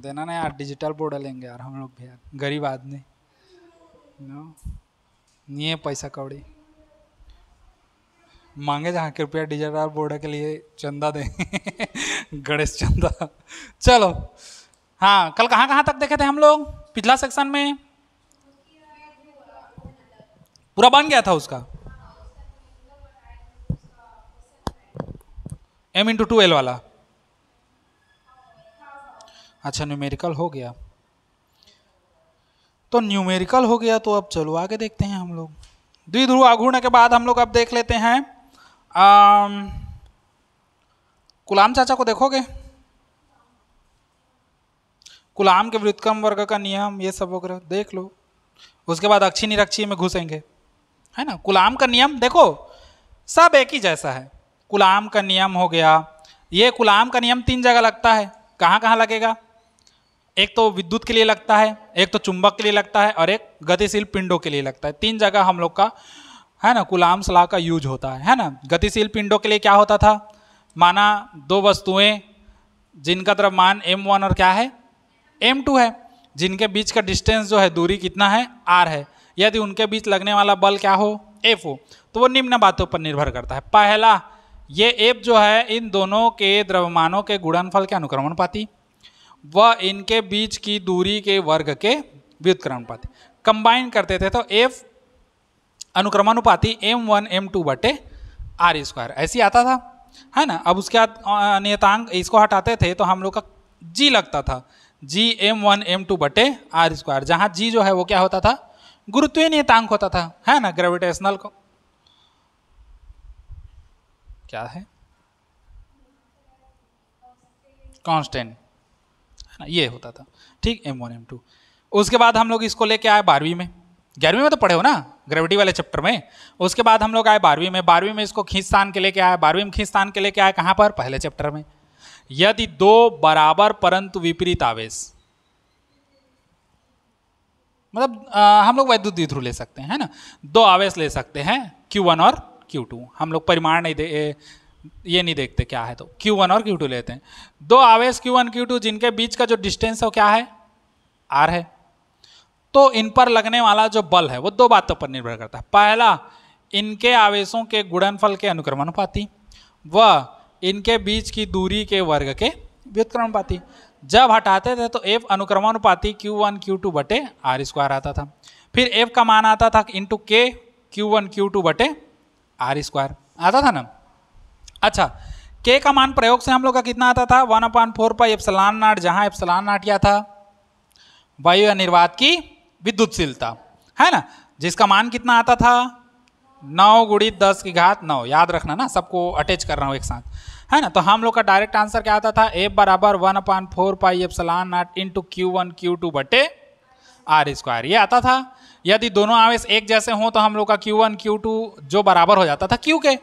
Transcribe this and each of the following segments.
देना ना यार, डिजिटल बोर्ड लेंगे यार हम लोग भी यार, गरीब आदमी नो, नहीं है पैसा कौड़ी, मांगे जहाँ कृपया डिजिटल बोर्ड के लिए चंदा दें गणेश चंदा। चलो हाँ, कल कहाँ कहाँ तक देखे थे हम लोग पिछला सेक्शन में? पूरा बन गया था उसका m×2l वाला। अच्छा न्यूमेरिकल हो गया, तो न्यूमेरिकल हो गया तो अब चलो आगे देखते हैं हम लोग। द्विध्रुव आघूर्ण के बाद हम लोग अब देख लेते हैं कुलाम चाचा को देखोगे? कुलाम के व्युत्क्रम वर्ग का नियम ये सब वगैरह देख लो, उसके बाद अक्षी निरक्षी में घुसेंगे, है ना। कुलाम का नियम देखो सब एक ही जैसा है। कुलाम का नियम हो गया, ये कुलाम का नियम 3 जगह लगता है। कहाँ कहाँ लगेगा? एक तो विद्युत के लिए लगता है, एक तो चुंबक के लिए लगता है, और एक गतिशील पिंडों के लिए लगता है। 3 जगह हम लोग का, है ना, कुलाम्स लॉ का यूज होता है ना। गतिशील पिंडों के लिए क्या होता था? माना 2 वस्तुएं जिनका द्रव्यमान m1 और क्या है m2 है, जिनके बीच का डिस्टेंस जो है, दूरी कितना है, r है। यदि उनके बीच लगने वाला बल क्या हो, F हो, तो वो निम्न बातों पर निर्भर करता है। पहला, ये F जो है इन दोनों के द्रव्यमानों के गुणनफल के अनुक्रमणपाती, वह इनके बीच की दूरी के वर्ग के व्युत्क्रमानुपाती। कंबाइन करते थे तो F अनुक्रमानुपाती m1 m2 बटे r², ऐसी आता था, है ना। अब उसके बाद नियतांक इसको हटाते थे तो हम लोग का g लगता था, g m1 m2 बटे r², जहां g जो है वो क्या होता था? गुरुत्वीय नियतांक होता था, है ना। ग्रेविटेशनल को क्या है, कांस्टेंट, है ना, ये होता था, ठीक, m1 m2। उसके बाद हम लोग इसको लेके आए 12वीं में, 11वीं में तो पढ़े हो ना ग्रेविटी वाले चैप्टर में। उसके बाद हम लोग आए 12वीं में, 12वीं में इसको खींचतान के लेके आए, 12वीं में खींचतान के लेके आए कहाँ पर? पहले चैप्टर में। यदि 2 बराबर परंतु विपरीत आवेश, मतलब हम लोग वैद्युत द्विध्रुव ले सकते हैं, है ना। 2 आवेश ले सकते हैं Q1 और Q2, हम लोग परिमाण नहीं ये नहीं देखते क्या है, तो Q1 और Q2 लेते हैं। 2 आवेश Q1 Q2 जिनके बीच का जो डिस्टेंस है वो क्या है? R है। तो इन पर लगने वाला जो बल है वो 2 बातों पर निर्भर करता है। पहला, इनके आवेशों के गुणनफल के अनुक्रमानुपाती, व इनके बीच की दूरी के वर्ग के व्युत्क्रमानुपाती। जब हटाते थे तो F अनुक्रमानुपाती Q1 Q2 बटे r² आता था। फिर F का मान आता था इंटू K Q1 Q2 बटे r² आता था ना। अच्छा, K का मान प्रयोग से हम लोग का कितना आता था? 1/4 पाई एप्सिलॉन नॉट, जहां एप्सिलॉन नॉट क्या था? वायु या निर्वात की विद्युतशीलता, है ना, जिसका मान कितना आता था? 9 × 10⁻9। याद रखना ना, सबको अटैच कर रहा हूँ एक साथ, है ना। तो हम लोग का डायरेक्ट आंसर क्या आता था? F बराबर 1/4 pi epsilon not into Q1 Q2 बटे r², ये आता था। यदि दोनों आवेश एक जैसे हों तो हम लोग का Q1 Q2 जो बराबर हो जाता था Q के,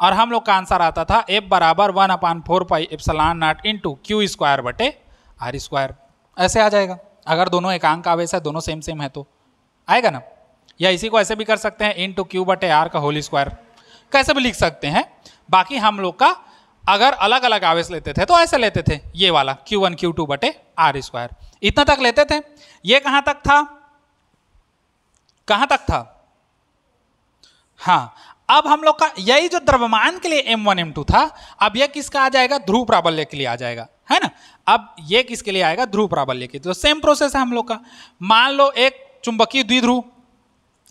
और हम लोग का आंसर आता था F बराबर 1/4 pi epsilon not into Q² बटे r², ऐसे आ जाएगा। अगर दोनों एकांक आवेश है, दोनों सेम सेम है तो आएगा ना। या इसी को ऐसे भी कर सकते हैं, इंटू Q बटे R का होल स्क्वायर, कैसे भी लिख सकते हैं। बाकी हम लोग का अगर अलग अलग आवेश लेते थे तो ऐसे लेते थे, ये वाला Q1 Q2 बटे r², इतना तक लेते थे। ये कहां तक था? कहां तक था? हाँ, अब हम लोग का यही जो द्रव्यमान के लिए m1 m2 था, अब यह किसका आ जाएगा? ध्रुव प्राबल्य के लिए आ जाएगा, है ना। अब ये किसके लिए आएगा? ध्रुव प्राबल्य के। तो सेम प्रोसेस है हम लोग का। मान लो एक चुंबकीय द्विध्रुव,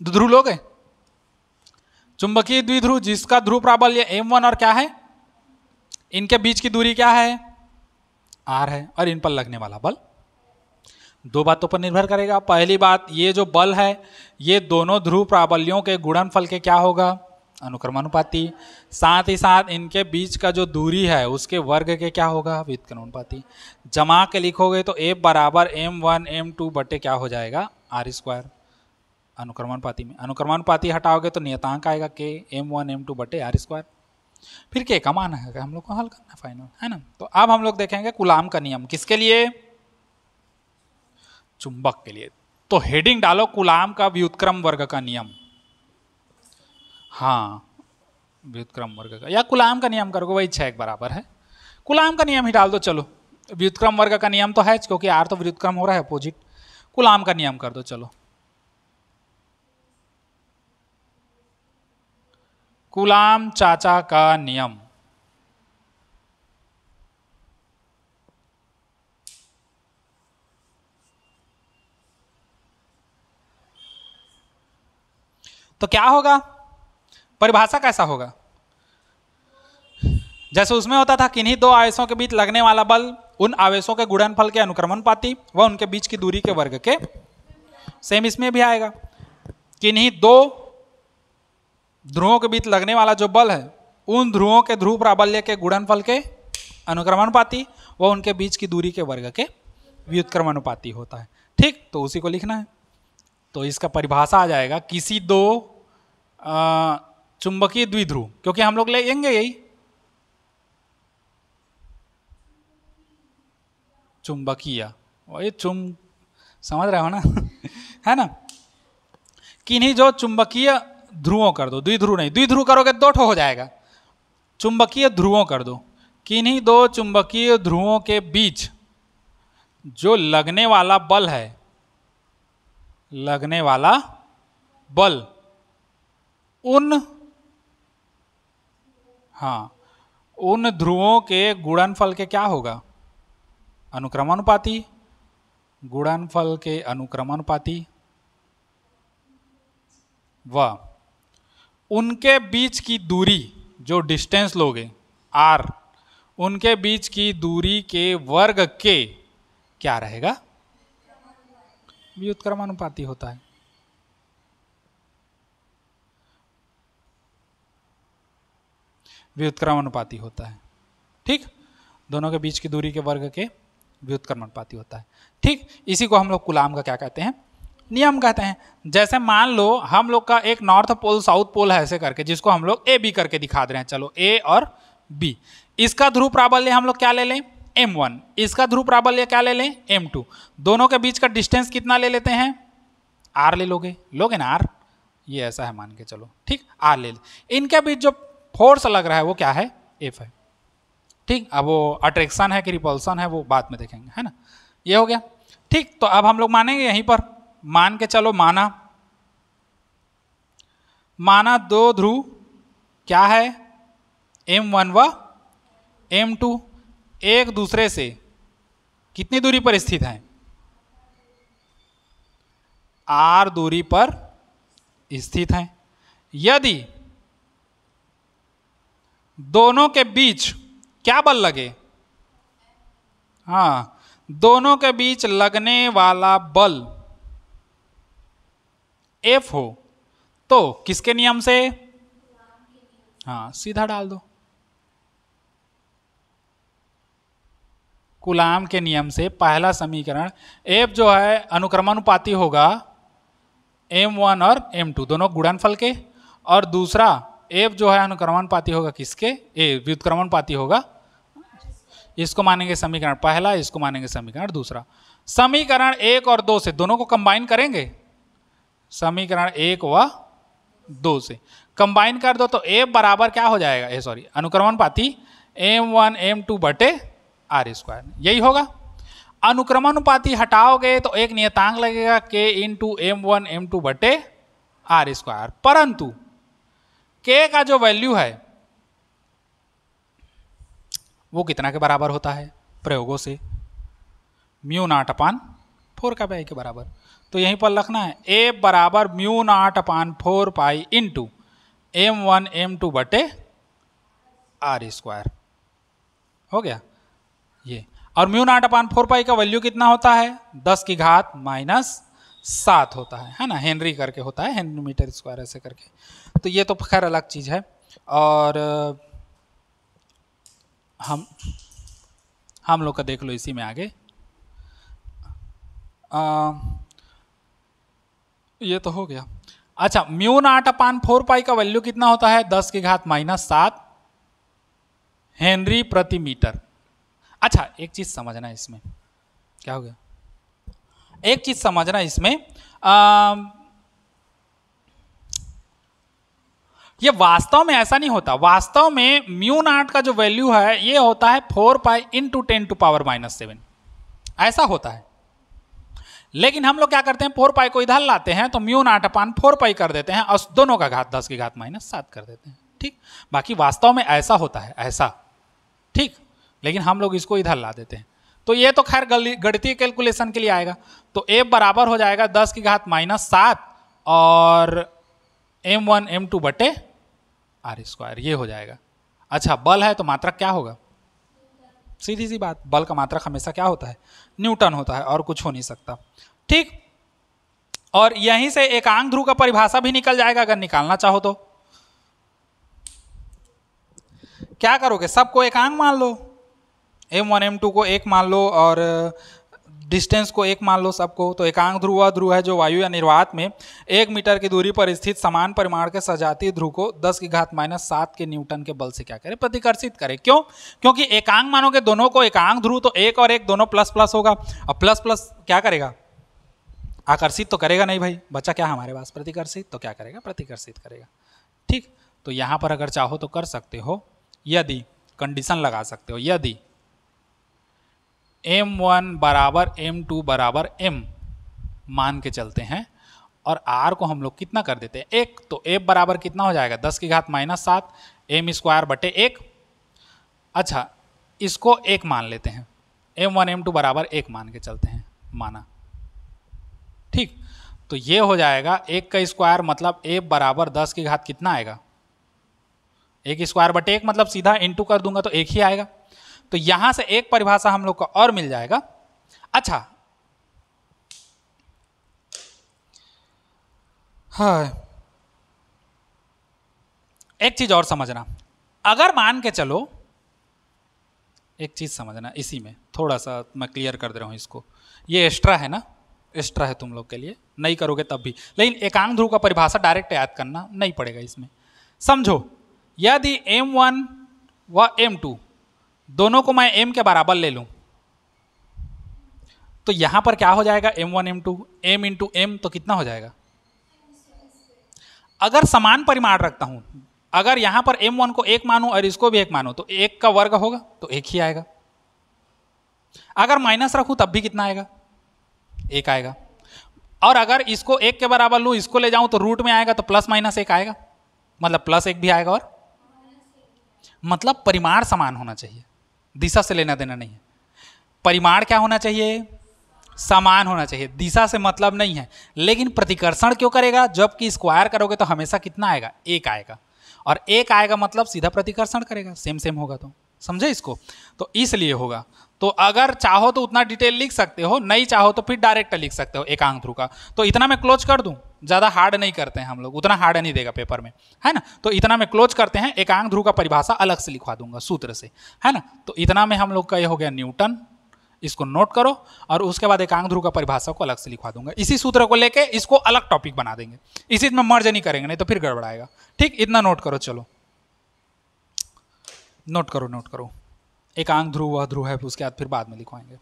ध्रुव लोगे, चुंबकीय द्विध्रुव जिसका ध्रुव प्राबल्य m1 और क्या है, इनके बीच की दूरी क्या है? r है, और इन पर लगने वाला बल 2 बातों पर निर्भर करेगा। पहली बात, ये जो बल है ये दोनों ध्रुव प्राबल्यों के गुणनफल के क्या होगा? अनुक्रमानुपाती। साथ ही साथ इनके बीच का जो दूरी है उसके वर्ग के क्या होगा? व्युत्क्रमानुपाती। जमा के लिखोगे तो F बराबर m1 m2 बटे क्या हो जाएगा? r²। अनुक्रमानुपाती में अनुक्रमानुपाती हटाओगे तो नियतांक आएगा K m1 m2 बटे r²। फिर K का मान है हम लोग को हल करना फाइनल, है ना। तो अब हम लोग देखेंगे कुलाम का नियम किसके लिए? चुंबक के लिए। तो हेडिंग डालो कुलाम का व्युत्क्रम वर्ग का नियम। हाँ, व्युत्क्रम वर्ग का, या कूलाम का नियम करोगे वही 6 बराबर है। कूलाम का नियम ही डाल दो, चलो व्युत्क्रम वर्ग का नियम तो है क्योंकि आर तो व्युत्क्रम हो रहा है अपोजिट, कूलाम का नियम कर दो। चलो कूलाम चाचा का नियम, तो क्या होगा, परिभाषा कैसा होगा, जैसे उसमें होता था किन्हीं दो आवेशों के बीच लगने वाला बल उन आवेशों के गुणनफल के अनुक्रमणपाती व उनके बीच की दूरी के वर्ग के, सेम इसमें भी आएगा, किन्हीं दो ध्रुवों के बीच लगने वाला जो बल है उन ध्रुवों के ध्रुव प्राबल्य के गुणनफल के अनुक्रमणपाती व उनके बीच की दूरी के वर्ग के व्युत्क्रमानुपाती होता है। ठीक, तो उसी को लिखना है। तो इसका परिभाषा आ जाएगा किसी दो चुंबकीय द्विध्रुव, क्योंकि हम लोग लेंगे यही चुंबकीय, वही समझ रहे हो ना है ना, किन्हीं जो चुंबकीय ध्रुवों कर दो, द्विध्रुव नहीं, द्विध्रुव करोगे दो ठो हो जाएगा, चुंबकीय ध्रुवों कर दो, किन्हीं दो चुंबकीय ध्रुवों के बीच जो लगने वाला बल है, लगने वाला बल उन, हाँ उन ध्रुवों के गुणनफल के क्या होगा, अनुक्रमानुपाती, गुणनफल के अनुक्रमानुपाती व उनके बीच की दूरी, जो डिस्टेंस लोगे r, उनके बीच की दूरी के वर्ग के क्या रहेगा, व्युत्क्रमानुपाती होता है। व्युत्क्रमानुपाती होता है, ठीक, दोनों के बीच की दूरी के वर्ग के व्युत्क्रमानुपाती होता है। ठीक, इसी को हम लोग कूलाम का क्या कहते हैं, नियम कहते हैं। जैसे मान लो हम लोग का एक नॉर्थ पोल साउथ पोल है ऐसे करके, जिसको हम लोग ए बी करके दिखा दे रहे हैं, चलो ए और बी, इसका ध्रुव प्राबल्य हम लोग क्या ले लें, m1, इसका ध्रुव प्राबल्य क्या ले लें, m2, दोनों के बीच का डिस्टेंस कितना ले लेते हैं, r ले लोगे ना r, ये ऐसा है मान के चलो, ठीक, r ले, इनके बीच जो फोर्स लग रहा है वो क्या है, F है। ठीक, अब वो अट्रैक्शन है कि रिपल्सन है वो बाद में देखेंगे, है ना, ये हो गया। ठीक, तो अब हम लोग मानेंगे यहीं पर, मान के चलो, माना दो ध्रुव क्या है, m1 व m2 एक दूसरे से कितनी दूरी पर स्थित हैं, r दूरी पर स्थित हैं। यदि दोनों के बीच क्या बल लगे, हाँ दोनों के बीच लगने वाला बल F हो, तो किसके नियम से, हाँ सीधा डाल दो, कूलाम के नियम से पहला समीकरण, F जो है अनुक्रमानुपाती होगा m1 और m2 दोनों गुणनफल के, और दूसरा F जो है अनुक्रमानुपाती होगा किसके, व्युत्क्रमानुपाती होगा, इसको मानेंगे समीकरण पहला, इसको मानेंगे समीकरण दूसरा। समीकरण 1 और 2 से दोनों को कंबाइन करेंगे, समीकरण 1 व 2 से कंबाइन कर दो तो F बराबर क्या हो जाएगा, सॉरी अनुक्रमानुपाती m1 m2 बटे r स्क्वायर, यही होगा। अनुक्रमानुपाती हटाओगे तो एक नियतांक लगेगा k इंटू m1 m2 बटे r स्क्वायर, परंतु k का जो वैल्यू है वो कितना के बराबर होता है, प्रयोगों से μ0/4 का पाई के बराबर, तो यहीं पर लिखना है a बराबर μ0/4 पाई इंटू m1 m2 बटे r स्क्वायर, हो गया ये। और μ0/4 पाई का वैल्यू कितना होता है, 10 की घात -7 होता है ना, हेनरी करके होता है, हेनरी मीटर स्क्वायर ऐसे करके, तो ये तो खैर अलग चीज है। और हम लोग का देख लो इसी में आगे, ये तो हो गया। अच्छा, μ0/4 पाई का वैल्यू कितना होता है, 10 की घात -7 हेनरी प्रति मीटर। अच्छा, एक चीज समझना इसमें, क्या हो गया, एक चीज समझना इसमें, ये वास्तव में ऐसा नहीं होता, वास्तव में म्यू नॉट का जो वैल्यू है ये होता है 4 पाई इंटू 10⁻⁻⁷ ऐसा होता है। लेकिन हम लोग क्या करते हैं, 4 पाई को इधर लाते हैं तो म्यू नॉट अपान 4 पाई कर देते हैं और दोनों का घात 10⁻⁻⁷ कर देते हैं। ठीक, बाकी वास्तव में ऐसा होता है, ऐसा। ठीक, लेकिन हम लोग इसको इधर ला देते हैं। तो ये तो खैर गणितीय कैलकुलेशन के लिए आएगा। तो ए बराबर हो जाएगा 10⁻⁻⁷ और m1 m2 बटे r², ये हो जाएगा। अच्छा, बल है तो मात्रक क्या होगा, सीधी सी बात, बल का मात्रक हमेशा क्या होता है, न्यूटन होता है, और कुछ हो नहीं सकता। ठीक, और यहीं से एकांक ध्रुव का परिभाषा भी निकल जाएगा अगर निकालना चाहो तो। क्या करोगे, सबको एकांक मान लो, m1 m2 को एक मान लो और डिस्टेंस को एक मान लो सबको। तो एकांक ध्रुव वह ध्रुव है जो वायु या निर्वात में 1 मीटर की दूरी पर स्थित समान परिमाण के सजातीय ध्रुव को 10⁻⁷ के न्यूटन के बल से क्या करे, प्रतिकर्षित करे। क्यों, क्योंकि एकांक मानोगे दोनों को, एकांक ध्रुव तो एक और एक दोनों प्लस प्लस होगा, और प्लस प्लस क्या करेगा, आकर्षित तो करेगा नहीं भाई, बचा क्या हमारे पास, प्रतिकर्षित। तो क्या करेगा, प्रतिकर्षित करेगा। ठीक, तो यहां पर अगर चाहो तो कर सकते हो, यदि कंडीशन लगा सकते हो, यदि m1 बराबर m2 बराबर m मान के चलते हैं और r को हम लोग कितना कर देते हैं, 1, तो f बराबर कितना हो जाएगा 10⁻⁷ m² बटे 1। अच्छा, इसको 1 मान लेते हैं, m1 m2 बराबर 1 मान के चलते हैं, माना। ठीक, तो ये हो जाएगा 1 का स्क्वायर मतलब f बराबर 10 की घात कितना आएगा, 1² बटे 1 मतलब सीधा इंटू कर दूंगा तो 1 ही आएगा। तो यहां से एक परिभाषा हम लोग को और मिल जाएगा। अच्छा, हाँ, एक चीज और समझना, अगर मान के चलो, एक चीज समझना, इसी में थोड़ा सा मैं क्लियर कर दे रहा हूं इसको, ये एक्स्ट्रा है ना, एक्स्ट्रा है तुम लोग के लिए, नहीं करोगे तब भी, लेकिन एकांक ध्रुव का परिभाषा डायरेक्ट याद करना नहीं पड़ेगा इसमें। समझो, यदि m1 व m2 दोनों को मैं m के बराबर ले लूं तो यहां पर क्या हो जाएगा, m1 m2 m into m तो कितना हो जाएगा, अगर समान परिमाण रखता हूं, अगर यहां पर m1 को 1 मानूं और इसको भी 1 मानूं तो 1 का वर्ग होगा तो 1 ही आएगा। अगर माइनस रखूं तब भी कितना आएगा, 1 आएगा। और अगर इसको 1 के बराबर लूं, इसको ले जाऊं तो रूट में आएगा तो +-1 आएगा, मतलब +1 भी आएगा, और मतलब परिमाण समान होना चाहिए, दिशा से लेना देना नहीं है। परिमाण क्या होना चाहिए, समान होना चाहिए, दिशा से मतलब नहीं है। लेकिन प्रतिकर्षण क्यों करेगा, जबकि स्क्वायर करोगे तो हमेशा कितना आएगा, 1 आएगा, और 1 आएगा मतलब सीधा प्रतिकर्षण करेगा, सेम सेम होगा। तो समझे इसको, तो इसलिए होगा। तो अगर चाहो तो उतना डिटेल लिख सकते हो, नहीं चाहो तो फिर डायरेक्ट लिख सकते हो एकांक ध्रुव का। तो इतना मैं क्लोज कर दूं, ज़्यादा हार्ड नहीं करते हैं हम लोग, उतना हार्ड नहीं देगा पेपर में, है ना। तो इतना में क्लोज करते हैं, एकांक ध्रुव का परिभाषा अलग से लिखवा दूंगा सूत्र से, है ना। तो इतना में हम लोग का ये हो गया न्यूटन, इसको नोट करो, और उसके बाद एकांक ध्रुव का परिभाषा को अलग से लिखवा दूंगा। इसी सूत्र को लेके इसको अलग टॉपिक बना देंगे, इसी में मर्ज नहीं करेंगे, नहीं तो फिर गड़बड़ाएगा। ठीक, इतना नोट करो, चलो नोट करो, नोट करो। एकांक ध्रुव वह ध्रुव है, उसके बाद फिर बाद में लिखवाएंगे।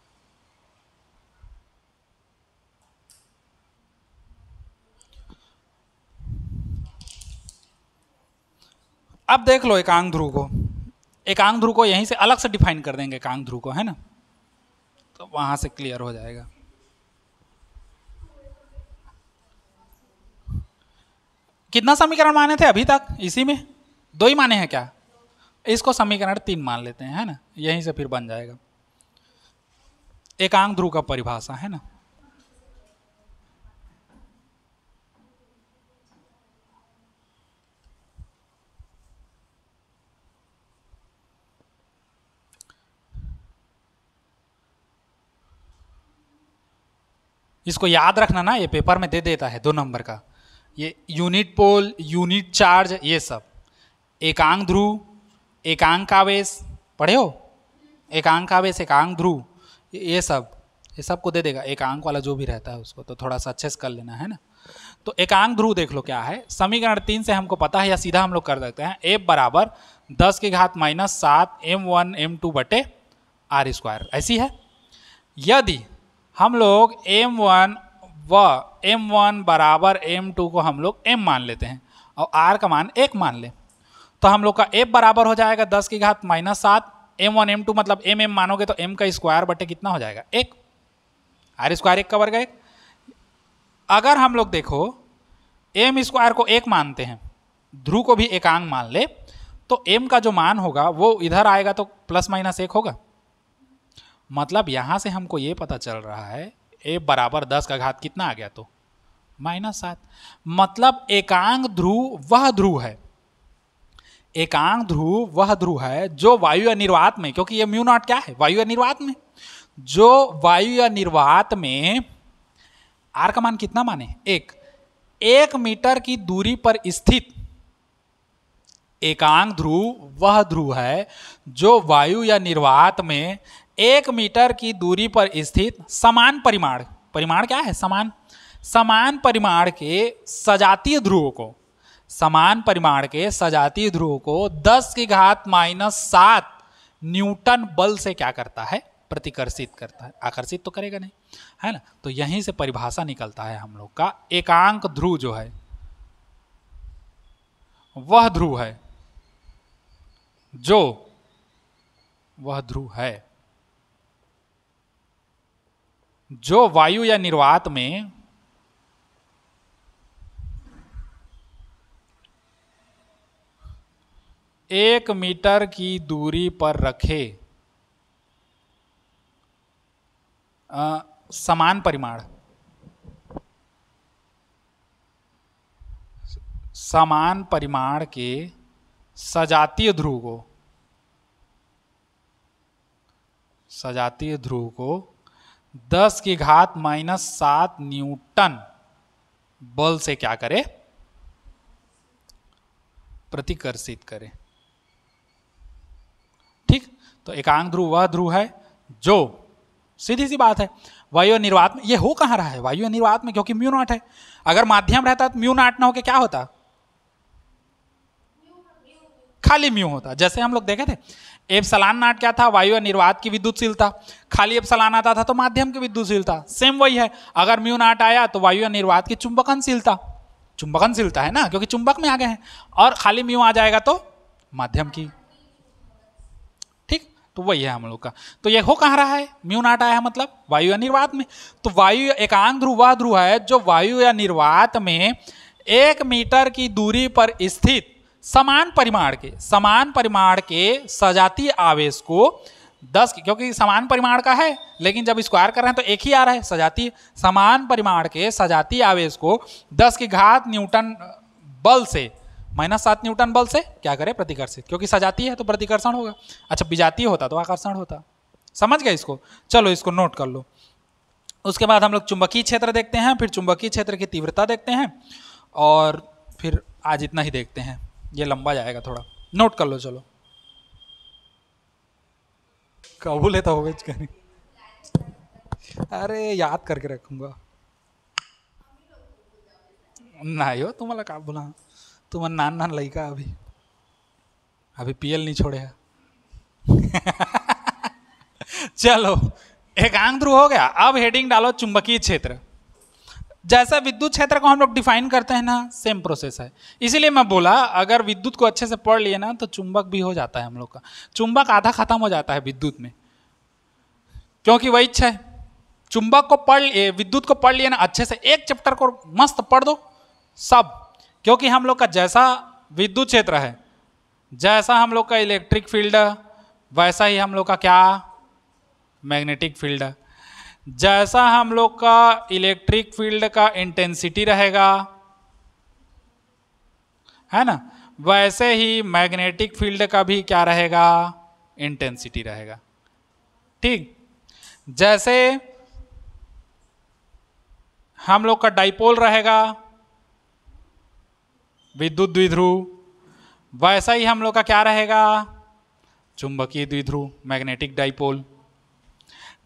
अब देख लो एकांक ध्रुव को, एकांक ध्रुव को यहीं से अलग से डिफाइन कर देंगे एकांक ध्रुव को, है ना, तो वहां से क्लियर हो जाएगा। कितना समीकरण माने थे अभी तक, इसी में 2 ही माने हैं क्या, इसको समीकरण 3 मान लेते हैं, है ना, यहीं से फिर बन जाएगा एकांक ध्रुव का परिभाषा, है ना। इसको याद रखना ना, ये पेपर में दे देता है 2 नंबर का, ये यूनिट पोल, यूनिट चार्ज, ये सब। एकांक ध्रुव, एकांक आवेश पढ़े हो, एकांक आवेश, एकांक ध्रुव, ये सब को दे देगा, एकांक वाला जो भी रहता है उसको, तो थोड़ा सा अच्छे से कर लेना, है ना। तो एकांक ध्रुव देख लो क्या है, समीकरण 3 से हमको पता है, या सीधा हम लोग कर सकते हैं, f बराबर 10⁻⁷ m1 m2 बटे r², ऐसी है। यदि हम लोग m1 व m1 बराबर m2 को हम लोग m मान लेते हैं, और r का मान 1 मान ले, तो हम लोग का f बराबर हो जाएगा 10 की घात -7, m1 m2 मतलब m मानोगे तो m का स्क्वायर बटे कितना हो जाएगा 1, r स्क्वायर 1 का वर्ग 1। अगर हम लोग देखो m स्क्वायर को 1 मानते हैं, ध्रुव को भी एकांक मान ले, तो m का जो मान होगा वो इधर आएगा तो ±1 होगा। मतलब यहां से हमको ये पता चल रहा है a बराबर 10 का घात कितना आ गया तो -7। मतलब एकांक ध्रुव वह ध्रुव है, एकांक ध्रुव वह ध्रुव है जो वायु या निर्वात में, क्योंकि ये म्यू नॉट क्या है वायु या निर्वात में, जो वायु या निर्वात में r का मान कितना माने 1 मीटर की दूरी पर स्थित एकांक ध्रुव वह ध्रुव है जो वायु या निर्वात में 1 मीटर की दूरी पर स्थित समान परिमाण, परिमाण क्या है समान, समान परिमाण के सजातीय ध्रुवों को, समान परिमाण के सजातीय ध्रुवों को 10 की घात -7 न्यूटन बल से क्या करता है प्रतिकर्षित करता है। आकर्षित तो करेगा नहीं, है ना। तो यहीं से परिभाषा निकलता है हम लोग का, एकांक ध्रुव जो है वह ध्रुव है जो, वह ध्रुव है जो वायु या निर्वात में एक मीटर की दूरी पर रखे समान परिमाण, समान परिमाण के सजातीय ध्रुव को, सजातीय ध्रुव को 10 की घात -7 न्यूटन बल से क्या करे प्रतिकर्षित करे। ठीक, तो एकांक ध्रुव वह ध्रुव है जो, सीधी सी बात है, वायु निर्वात में, ये हो कहां रहा है वायु निर्वात में, क्योंकि म्यू नॉट है। अगर माध्यम रहता तो म्यू नॉट ना होके क्या होता, खाली म्यू होता। जैसे हम लोग देखे थे एप्सिलॉन नॉट क्या था, वायु निर्वात की विद्युतशीलता, खाली एप्सिलॉन आता था तो माध्यम की विद्युतशीलता, सेम वही है। अगर म्यू नॉट आया तो वायु निर्वात की चुंबकनशीलता, चुंबकनशीलता है ना, क्योंकि चुंबक में आ गए हैं, और खाली म्यू आ जाएगा तो माध्यम की। ठीक, तो वही है हम लोग का। तो ये हो कहां रहा है, म्यू नॉट आया है मतलब वायु या निर्वात में। तो वायु एकांक ध्रुव वह ध्रुव है जो वायु या निर्वात में 1 मीटर की दूरी पर स्थित समान परिमाण के सजातीय आवेश को 10, क्योंकि समान परिमाण का है, लेकिन जब स्क्वायर कर रहे हैं तो एक ही आ रहा है सजातीय, समान परिमाण के सजातीय आवेश को 10 की घात न्यूटन बल से -7 न्यूटन बल से क्या करे प्रतिकर्षित, क्योंकि सजातीय है तो प्रतिकर्षण होगा। अच्छा विजातीय होता तो आकर्षण होता। समझ गए इसको, चलो इसको नोट कर लो। उसके बाद हम लोग चुंबकीय क्षेत्र देखते हैं, फिर चुंबकीय क्षेत्र की तीव्रता देखते हैं, और फिर आज इतना ही देखते हैं, ये लंबा जाएगा थोड़ा, नोट कर लो। चलो कबूल है तो हो कहीं, अरे याद करके रखूंगा नहीं हो तुम्हारा का बोला, तुम नान लड़का अभी पीएल नहीं छोड़ेगा चलो एकांक ध्रुव हो गया। अब हेडिंग डालो चुंबकीय क्षेत्र। जैसा विद्युत क्षेत्र को हम लोग डिफाइन करते हैं ना, सेम प्रोसेस है। इसीलिए मैं बोला अगर विद्युत को अच्छे से पढ़ लिए ना तो चुंबक भी हो जाता है हम लोग का। चुंबक आधा खत्म हो जाता है विद्युत में, क्योंकि वही इच्छा है। चुंबक को पढ़ लिए, विद्युत को पढ़ लिए ना अच्छे से, एक चैप्टर को मस्त पढ़ दो सब, क्योंकि हम लोग का जैसा विद्युत क्षेत्र है, जैसा हम लोग का इलेक्ट्रिक फील्ड, वैसा ही हम लोग का क्या मैग्नेटिक फील्ड, जैसा हम लोग का इलेक्ट्रिक फील्ड का इंटेंसिटी रहेगा, है ना, वैसे ही मैग्नेटिक फील्ड का भी क्या रहेगा इंटेंसिटी रहेगा। ठीक, जैसे हम लोग का डाइपोल रहेगा विद्युत द्विध्रुव, वैसा ही हम लोग का क्या रहेगा चुंबकीय द्विध्रुव मैग्नेटिक डाइपोल।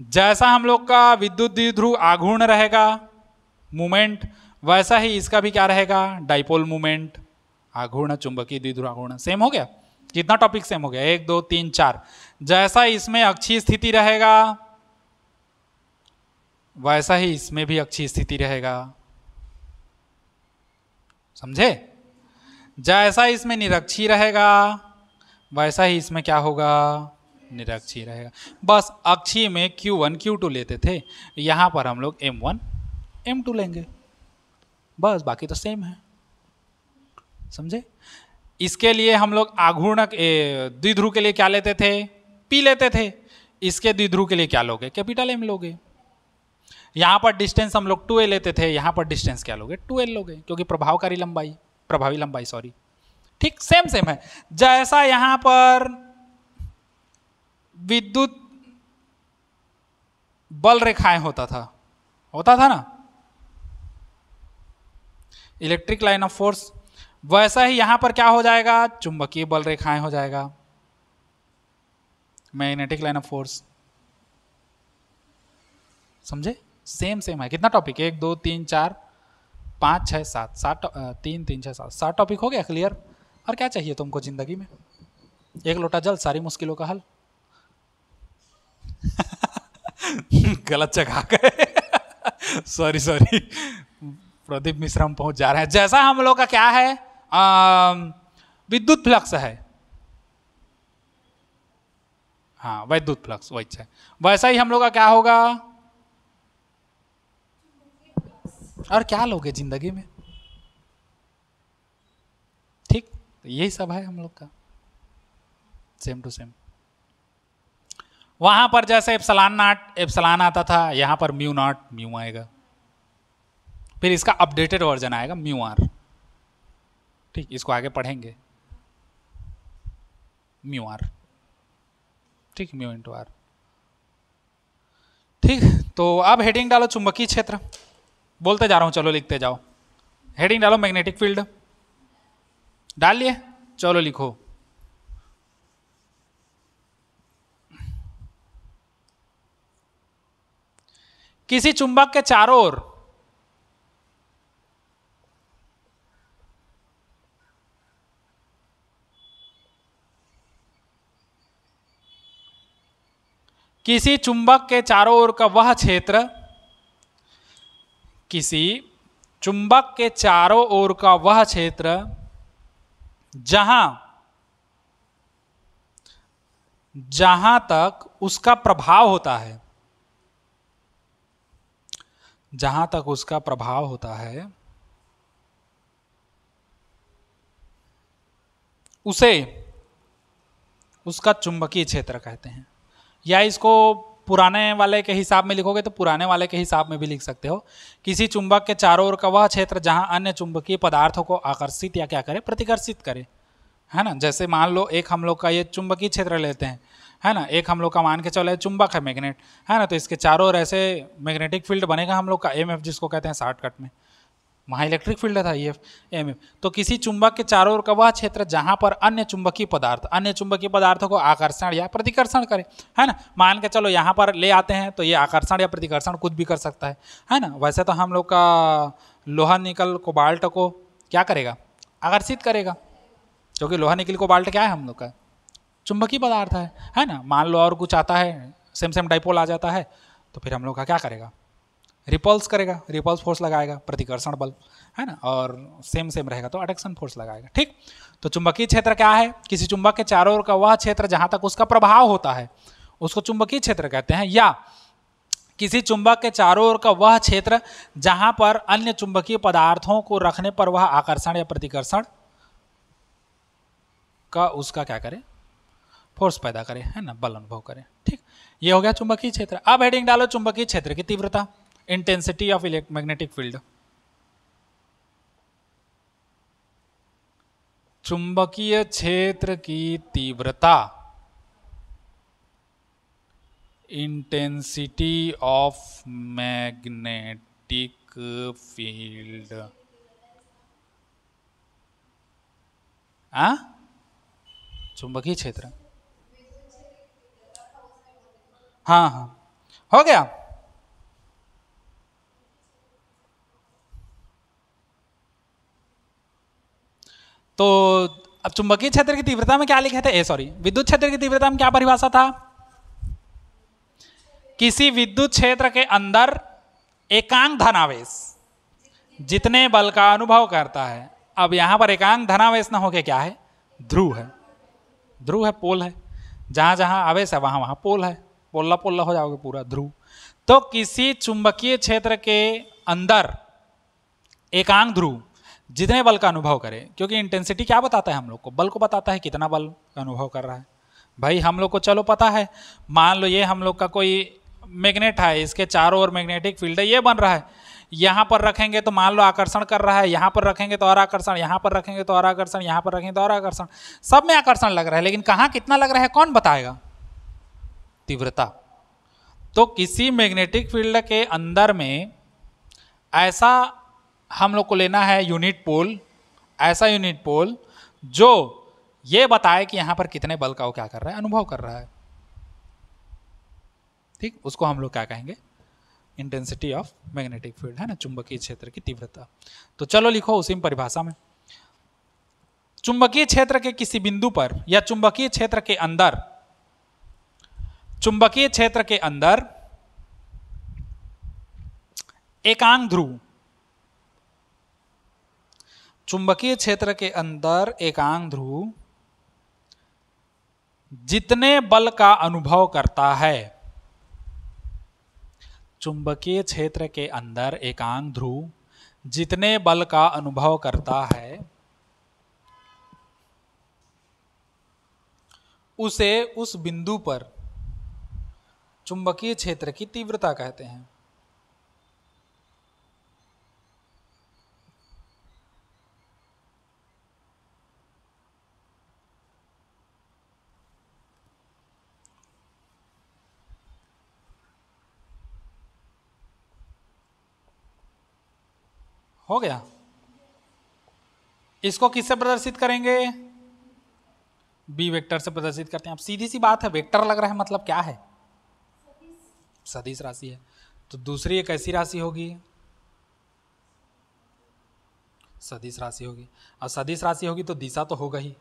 जैसा हम लोग का विद्युत द्विध्रुव आघूर्ण रहेगा मूवमेंट, वैसा ही इसका भी क्या रहेगा डाइपोल मूवमेंट, आघूर्ण चुंबकीय द्विध्रुव आघूर्ण। सेम हो गया, कितना टॉपिक सेम हो गया, 1 2 3 4। जैसा इसमें अक्षीय स्थिति रहेगा वैसा ही इसमें भी अक्षीय स्थिति रहेगा, समझे। जैसा इसमें निरक्षी रहेगा वैसा ही इसमें क्या होगा, निरक्षी रहेगा। बस अक्षीय में Q1 Q2 लेते थे, यहां पर हम लोग M1 M2 लेंगे, बस बाकी तो सेम है, समझे। इसके लिए हम लोग आघूर्णक द्विध्रुव के लिए क्या लेते थे, P लेते थे। इसके द्विध्रुव के लिए क्या लोगे, कैपिटल M लोगे। यहां पर डिस्टेंस हम लोग 2a लेते थे, यहां पर डिस्टेंस क्या लोगे, 2l लोगे, क्योंकि प्रभावी लंबाई सॉरी, ठीक सेम सेम है। जैसा यहां पर विद्युत बल रेखाएं होता था ना, इलेक्ट्रिक लाइन ऑफ फोर्स, वैसा ही यहां पर क्या हो जाएगा, चुंबकीय बल रेखाएं हो जाएगा, मैग्नेटिक लाइन ऑफ फोर्स, समझे। सेम सेम है। कितना टॉपिक, 1 2 3 4 5 6 7 3 3 6 7 टॉपिक हो गया क्लियर। और क्या चाहिए तुमको जिंदगी में, एक लोटा जल, सारी मुश्किलों का हल। गलत जगह गए, सॉरी प्रदीप मिश्रा हम पहुंच जा रहे हैं। जैसा हम लोग का क्या है, विद्युत फ्लक्स है, हाँ वैद्युत फ्लक्स वही है, वैसा ही हम लोग का क्या होगा, और क्या लोगे जिंदगी में, ठीक। तो यही सब है हम लोग का, सेम टू सेम। वहां पर जैसे एप्सलान आता था, यहां पर म्यू नॉट म्यू आएगा, फिर इसका अपडेटेड वर्जन आएगा म्यू आर, ठीक। इसको आगे पढ़ेंगे, म्यू आर, ठीक, म्यू इंटू आर, ठीक। तो अब हेडिंग डालो चुंबकीय क्षेत्र, बोलते जा रहा हूं, चलो लिखते जाओ। हेडिंग डालो मैग्नेटिक फील्ड, डाल लिए, चलो लिखो। किसी चुंबक के चारों ओर किसी चुंबक के चारों ओर का वह क्षेत्र, किसी चुंबक के चारों ओर का वह क्षेत्र जहां तक उसका प्रभाव होता है, जहां तक उसका प्रभाव होता है, उसे उसका चुंबकीय क्षेत्र कहते हैं। या इसको पुराने वाले के हिसाब में लिखोगे तो पुराने वाले के हिसाब में भी लिख सकते हो, किसी चुंबक के चारों ओर का वह क्षेत्र जहां अन्य चुंबकीय पदार्थों को आकर्षित या क्या करे, प्रतिकर्षित करे, है ना। जैसे मान लो एक हम लोग का ये चुंबकीय क्षेत्र लेते हैं, है ना, एक हम लोग का मान के चलो चुंबक है, मैग्नेट है ना, तो इसके चारों ओर ऐसे मैग्नेटिक फील्ड बनेगा हम लोग का, एमएफ जिसको कहते हैं शॉर्टकट में, वहाँ इलेक्ट्रिक फील्ड था ईएफ एमएफ। तो किसी चुंबक के चारों ओर का वह क्षेत्र जहां पर अन्य चुंबकीय पदार्थों को आकर्षण या प्रतिकर्षण करे, है ना। मान के चलो यहाँ पर ले आते हैं तो ये आकर्षण या प्रतिकर्षण कुछ भी कर सकता है ना। वैसे तो हम लोग का लोहा निकल कोबाल्ट को क्या करेगा, आकर्षित करेगा, क्योंकि लोहा निकल कोबाल्ट क्या है हम लोग का, चुंबकीय पदार्थ है ना। मान लो और कुछ आता है, सेम डाइपोल आ जाता है, तो फिर हम लोग का क्या करेगा, रिपल्स करेगा, रिपल्स फोर्स लगाएगा, प्रतिकर्षण बल, है ना। और सेम रहेगा तो अट्रैक्शन फोर्स लगाएगा, ठीक। तो चुंबकीय क्षेत्र क्या है, किसी चुंबक के चारों ओर का वह क्षेत्र जहां तक उसका प्रभाव होता है उसको चुंबकीय क्षेत्र कहते हैं। या किसी चुंबक के चारों ओर का वह क्षेत्र जहां पर अन्य चुंबकीय पदार्थों को रखने पर वह आकर्षण या प्रतिकर्षण का उसका क्या करे, फोर्स पैदा करे, है ना, बल अनुभव करे, ठीक। ये हो गया चुंबकीय क्षेत्र। अब हेडिंग डालो चुंबकीय क्षेत्र की तीव्रता, इंटेंसिटी ऑफ मैग्नेटिक फील्ड। चुंबकीय क्षेत्र की तीव्रता, इंटेंसिटी ऑफ मैग्नेटिक फील्ड, चुंबकीय क्षेत्र, हाँ हो गया। तो अब चुंबकीय क्षेत्र की तीव्रता में क्या लिखे थे, विद्युत क्षेत्र की तीव्रता में क्या परिभाषा था, किसी विद्युत क्षेत्र के अंदर एकांक धनावेश जितने बल का अनुभव करता है, अब यहां पर एकांक धनावेश ना होके क्या है, ध्रुव है। ध्रुव है, पोल है, जहां जहां आवेश है वहां वहां पोल है, पोल्ला पोल्ला हो जाओगे पूरा ध्रुव। तो किसी चुंबकीय क्षेत्र के अंदर एकांक ध्रुव जितने बल का अनुभव करे, क्योंकि इंटेंसिटी क्या बताता है हम लोग को, बल को बताता है कितना बल का अनुभव कर रहा है। भाई हम लोग को चलो पता है, मान लो ये हम लोग का कोई मैग्नेट है, इसके चारों ओर मैग्नेटिक फील्ड है, ये बन रहा है, यहाँ पर रखेंगे तो मान लो आकर्षण कर रहा है, यहाँ पर रखेंगे तो और आकर्षण, यहाँ पर रखेंगे तो और आकर्षण, यहाँ पर रखेंगे तो और आकर्षण, सब में आकर्षण लग रहा है, लेकिन कहाँ कितना लग रहा है कौन बताएगा, तीव्रता। तो किसी मैग्नेटिक फील्ड के अंदर में ऐसा हम लोग को लेना है यूनिट पोल, ऐसा यूनिट पोल जो ये बताए कि यहां पर कितने बल का वो क्या कर रहा है, अनुभव कर रहा है। ठीक, उसको हम लोग क्या कहेंगे, इंटेंसिटी ऑफ मैग्नेटिक फील्ड, है ना, चुंबकीय क्षेत्र की तीव्रता। तो चलो लिखो उसी में परिभाषा में, चुंबकीय क्षेत्र के किसी बिंदु पर या चुंबकीय क्षेत्र के अंदर, चुंबकीय क्षेत्र के अंदर एकांक ध्रुव, चुंबकीय क्षेत्र के अंदर एकांक ध्रुव जितने बल का अनुभव करता है, चुंबकीय क्षेत्र के अंदर एकांक ध्रुव जितने बल का अनुभव करता है, उसे उस बिंदु पर चुंबकीय क्षेत्र की तीव्रता कहते हैं। हो गया। इसको किससे प्रदर्शित करेंगे, बी वेक्टर से प्रदर्शित करते हैं। अब सीधी सी बात है, वेक्टर लग रहा है मतलब क्या है, सदिश राशि है। तो दूसरी एक ऐसी राशि होगी, सदिश राशि होगी। और सदिश राशि होगी तो दिशा तो होगा ही,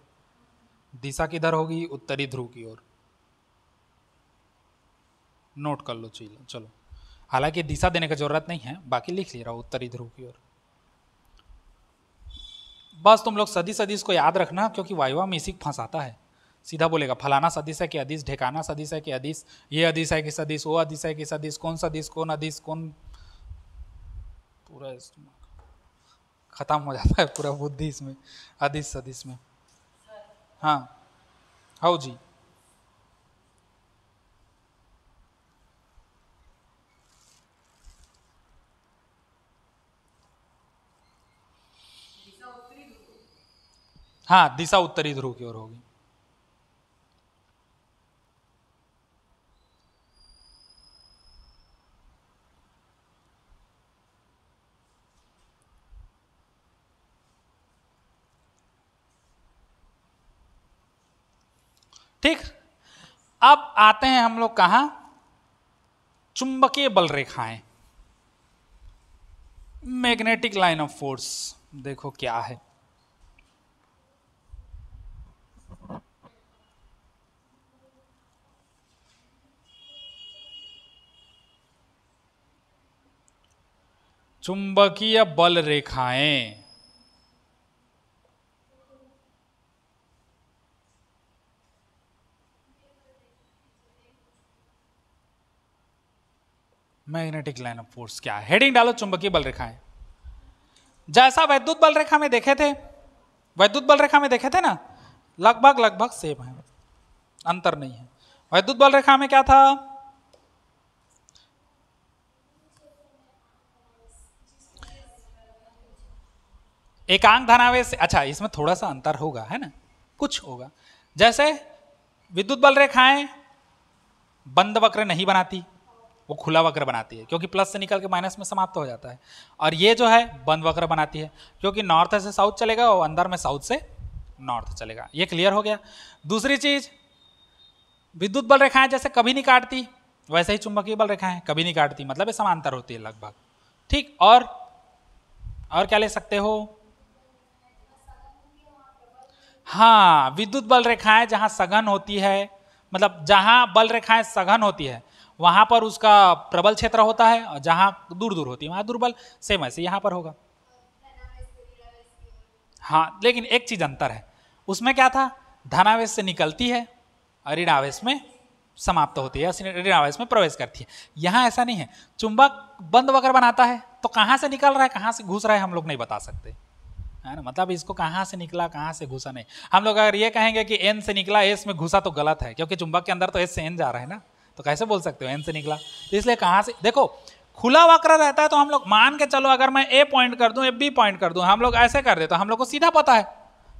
दिशा किधर होगी, उत्तरी ध्रुव की ओर। नोट कर लो, चलो हालांकि दिशा देने की जरूरत नहीं है, बाकी लिख ले रहा हूं, उत्तरी ध्रुव की ओर। बस तुम लोग सदिश सदिश को याद रखना, क्योंकि वाइवा में इसी फंसाता है, सीधा बोलेगा फलाना सदिश है कि अदिश, ढेकाना सदिश है कि अदिश, ये अदिश है कि सदिश, वो अदिश है कि सदिश, कौन सदिश कौन अदिश कौन, पूरा खत्म हो जाता है पूरा बुद्धि इसमें, अदिश सदिश में। हाँ हाउ जी, हाँ दिशा उत्तरी ध्रुव की ओर होगी। ठीक, अब आते हैं हम लोग कहां, चुंबकीय बल रेखाएं, मैग्नेटिक लाइन ऑफ फोर्स। देखो क्या है, चुंबकीय बल रेखाएं, मैग्नेटिक लाइन ऑफ फोर्स क्या है, हेडिंग डालो चुंबकीय बल रेखाएं। जैसा वैद्युत बल रेखा में देखे थे, वैद्युत बल रेखा में देखे थे ना, लगभग लगभग सेम है, अंतर नहीं है। वैद्युत बल रेखा में क्या था, एकांक धनावेश, अच्छा इसमें थोड़ा सा अंतर होगा, है ना, कुछ होगा। जैसे विद्युत बल रेखाएं बंद वक्र नहीं बनाती, वो खुला वक्र बनाती है, क्योंकि प्लस से निकल के माइनस में समाप्त हो जाता है। और ये जो है बंद वक्र बनाती है, क्योंकि नॉर्थ से साउथ चलेगा और अंदर में साउथ से नॉर्थ चलेगा। ये क्लियर हो गया। दूसरी चीज, विद्युत बल रेखाएं जैसे कभी नहीं काटती, वैसे ही चुंबकीय बल रेखाएं कभी नहीं काटती, मतलब ये समांतर होती है लगभग। ठीक, और क्या ले सकते हो, हाँ विद्युत बल रेखाएं जहां सघन होती है, मतलब जहां बल रेखाएं सघन होती है वहां पर उसका प्रबल क्षेत्र होता है, और जहां दूर दूर होती है वहां दुर्बल, सेम ऐसे यहां पर होगा। हाँ, लेकिन एक चीज अंतर है, उसमें क्या था, धनावेश से निकलती है और ऋण आवेश में समाप्त होती है, ऋण आवेश में प्रवेश करती है। यहाँ ऐसा नहीं है, चुंबक बंद वक्र बनाता है तो कहाँ से निकल रहा है कहाँ से घुस रहा है हम लोग नहीं बता सकते, है ना। मतलब इसको कहाँ से निकला कहाँ से घुसा नहीं, हम लोग अगर ये कहेंगे कि एन से निकला एस में घुसा तो गलत है, क्योंकि चुंबक के अंदर तो एस से एन जा रहा है ना, तो कैसे बोल सकते हो एन से निकला। तो इसलिए कहाँ से, देखो खुला वक्र रहता है तो हम लोग मान के चलो, अगर मैं ए पॉइंट कर दूं, बी पॉइंट कर दूं, हम लोग ऐसे कर देते, हम लोग को सीधा पता है,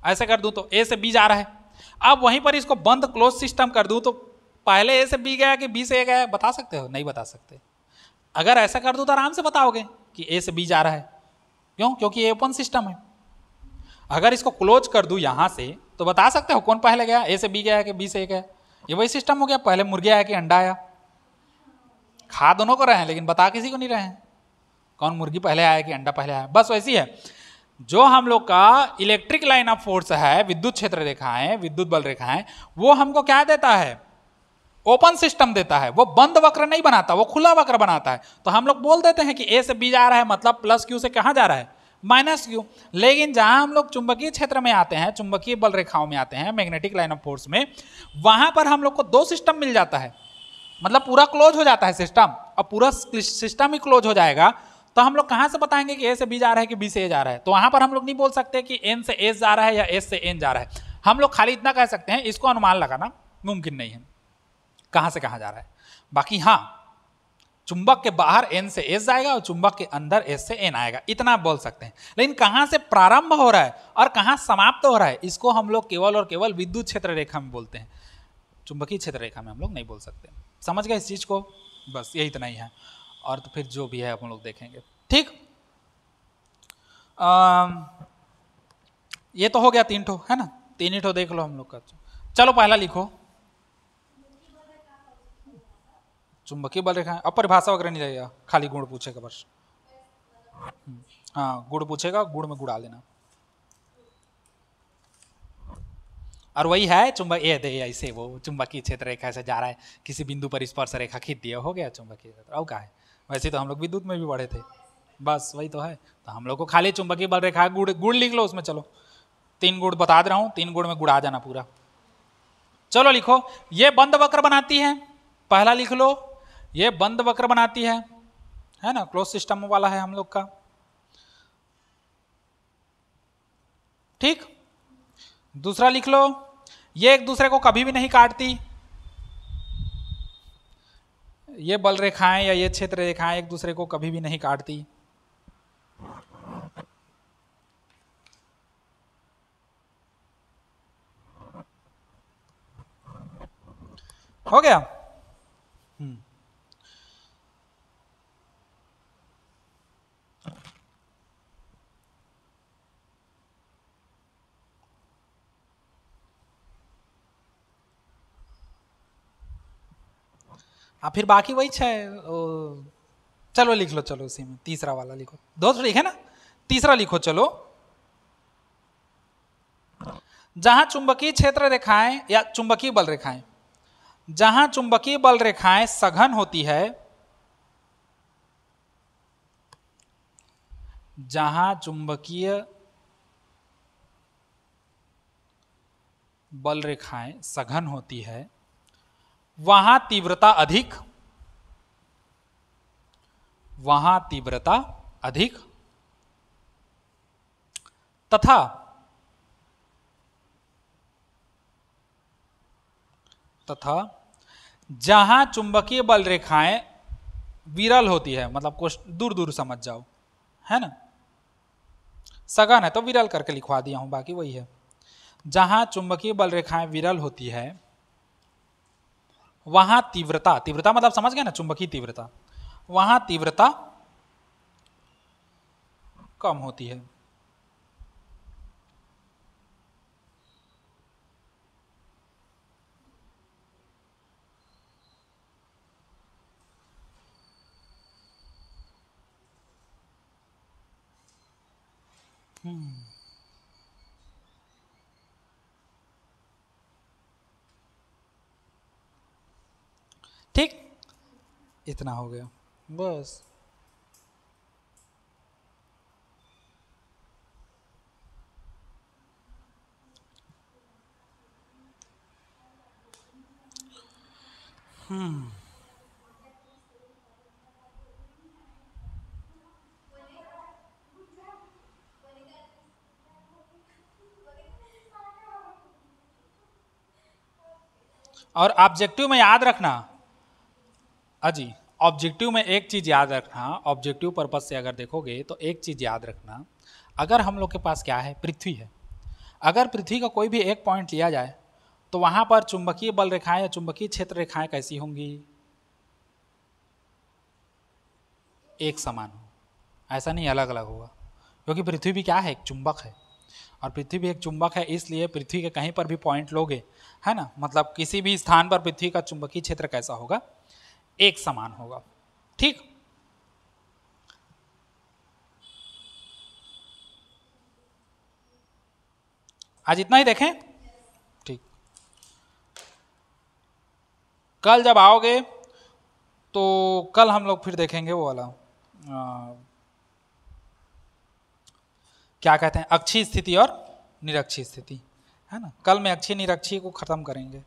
ऐसे कर दूं तो ए से बी जा रहा है। अब वहीं पर इसको बंद क्लोज सिस्टम कर दूं तो पहले ए से बी गया कि बी से ए गया, बता सकते हो, नहीं बता सकते। अगर ऐसा कर दूं तो आराम से बताओगे कि ए से बी जा रहा है, क्यों, क्योंकि ये ओपन सिस्टम है। अगर इसको क्लोज कर दूं यहां से तो बता सकते हो कौन पहले गया, ए से बी गया कि बी से ए गया। ये वही सिस्टम हो गया, पहले मुर्गी आया कि अंडा आया। खा दोनों को रहे हैं लेकिन बता किसी को नहीं रहे हैं कौन मुर्गी पहले आया कि अंडा पहले आया। बस वैसी है जो हम लोग का इलेक्ट्रिक लाइन ऑफ फोर्स है, विद्युत क्षेत्र रेखाएं, विद्युत बल रेखाएं, वो हमको क्या देता है, ओपन सिस्टम देता है। वो बंद वक्र नहीं बनाता, वो खुला वक्र बनाता है। तो हम लोग बोल देते हैं कि ए से बी जा रहा है, मतलब प्लस क्यू से कहाँ जा रहा है, माइनस क्यू। लेकिन जहां हम लोग चुंबकीय क्षेत्र में आते हैं, चुंबकीय बल रेखाओं में आते हैं, मैग्नेटिक लाइन ऑफ फोर्स में, वहां पर हम लोग को दो सिस्टम मिल जाता है, मतलब पूरा क्लोज हो जाता है सिस्टम। अब पूरा सिस्टम ही क्लोज हो जाएगा तो हम लोग कहां से बताएंगे कि ए से बी जा रहा है कि बी से ए जा रहा है। तो वहां पर हम लोग नहीं बोल सकते कि एन से एस जा रहा है या एस से एन जा रहा है। हम लोग खाली इतना कह सकते हैं, इसको अनुमान लगाना मुमकिन नहीं है कहां से कहां जा रहा है। बाकी हाँ, चुंबक के बाहर एन से एस जाएगा और चुंबक के अंदर एस से एन आएगा, इतना आप बोल सकते हैं। लेकिन कहां से प्रारंभ हो रहा है और कहां समाप्त हो रहा है, इसको हम लोग केवल और केवल विद्युत क्षेत्र रेखा में बोलते हैं, चुंबकीय क्षेत्र रेखा में हम लोग नहीं बोल सकते। समझ गए इस चीज को, बस यही इतना ही है। और तो फिर जो भी है हम लोग देखेंगे, ठीक। ये तो हो गया 3 ठो, है ना, 3 ही ठो देख लो हम लोग का। चलो पहला लिखो, चुंबकीय बल रेखा। अब परिभाषा वगैरह नहीं रहेगा, खाली गुण पूछेगा बस। हाँ, गुण पूछेगा, गुण में गुड़ा लेना। और वही है चुंबक, ये दे ऐसे वो चुंबकीय क्षेत्र रेखा से जा रहा है, किसी बिंदु पर स्पर्श रेखा खींच दिया, हो गया चुंबकीय क्षेत्र। और क्या है, वैसे तो हम लोग विद्युत में भी पढ़े थे, बस वही तो है। तो हम लोग को खाली चुंबकीय बल रेखा, गुड़ गुड़ लिख लो उसमें। चलो 3 गुण बता दे रहा हूँ, 3 गुण में गुड़ा जाना पूरा। चलो लिखो, ये बंद वक्र बनाती है, पहला लिख लो, ये बंद वक्र बनाती है ना, क्लोज सिस्टम वाला है हम लोग का, ठीक। दूसरा लिख लो, ये एक दूसरे को कभी भी नहीं काटती, ये बल रेखाएं या ये क्षेत्र रेखाएं एक दूसरे को कभी भी नहीं काटती। हो गया। फिर बाकी वही है, चलो लिख लो, चलो उसी में तीसरा वाला लिखो, 2 तो लिखे ना, तीसरा लिखो। चलो, जहां चुंबकीय क्षेत्र रेखाएं या चुंबकीय बल रेखाएं, जहां चुंबकीय बल रेखाएं सघन होती है, जहां चुंबकीय बल रेखाएं सघन होती है, वहां तीव्रता अधिक, वहां तीव्रता अधिक, तथा जहां चुंबकीय बल रेखाएं विरल होती है, मतलब कुछ दूर दूर समझ जाओ, है ना, सघन है तो विरल करके लिखवा दिया हूं, बाकी वही है। जहां चुंबकीय बल रेखाएं विरल होती है, वहां तीव्रता, तीव्रता मतलब समझ गए ना, चुंबकीय तीव्रता, वहां तीव्रता कम होती है। ठीक, इतना हो गया बस। और ऑब्जेक्टिव में याद रखना अजी, ऑब्जेक्टिव में एक चीज याद रखना, ऑब्जेक्टिव पर्पज से अगर देखोगे तो एक चीज याद रखना, अगर हम लोग के पास क्या है, पृथ्वी है, अगर पृथ्वी का कोई भी एक पॉइंट लिया जाए तो वहां पर चुंबकीय बल रेखाएं या चुंबकीय क्षेत्र रेखाएं कैसी होंगी, एक समान हो, ऐसा नहीं अलग अलग होगा, क्योंकि पृथ्वी भी क्या है, एक चुंबक है, और पृथ्वी भी एक चुंबक है, इसलिए पृथ्वी के कहीं पर भी पॉइंट लोगे, है ना, मतलब किसी भी स्थान पर पृथ्वी का चुंबकीय क्षेत्र कैसा होगा, एक समान होगा। ठीक, आज इतना ही देखें। ठीक, कल जब आओगे तो कल हम लोग फिर देखेंगे वो वाला क्या कहते हैं, अक्षीय स्थिति और निरक्षीय स्थिति, है ना, कल में अक्षीय निरक्षीय को खत्म करेंगे।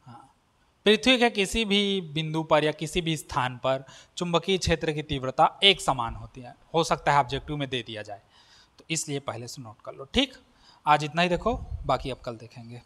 हाँ, पृथ्वी के किसी भी बिंदु पर या किसी भी स्थान पर चुंबकीय क्षेत्र की तीव्रता एक समान होती है, हो सकता है ऑब्जेक्टिव में दे दिया जाए, तो इसलिए पहले से नोट कर लो। ठीक, आज इतना ही देखो, बाकी अब कल देखेंगे।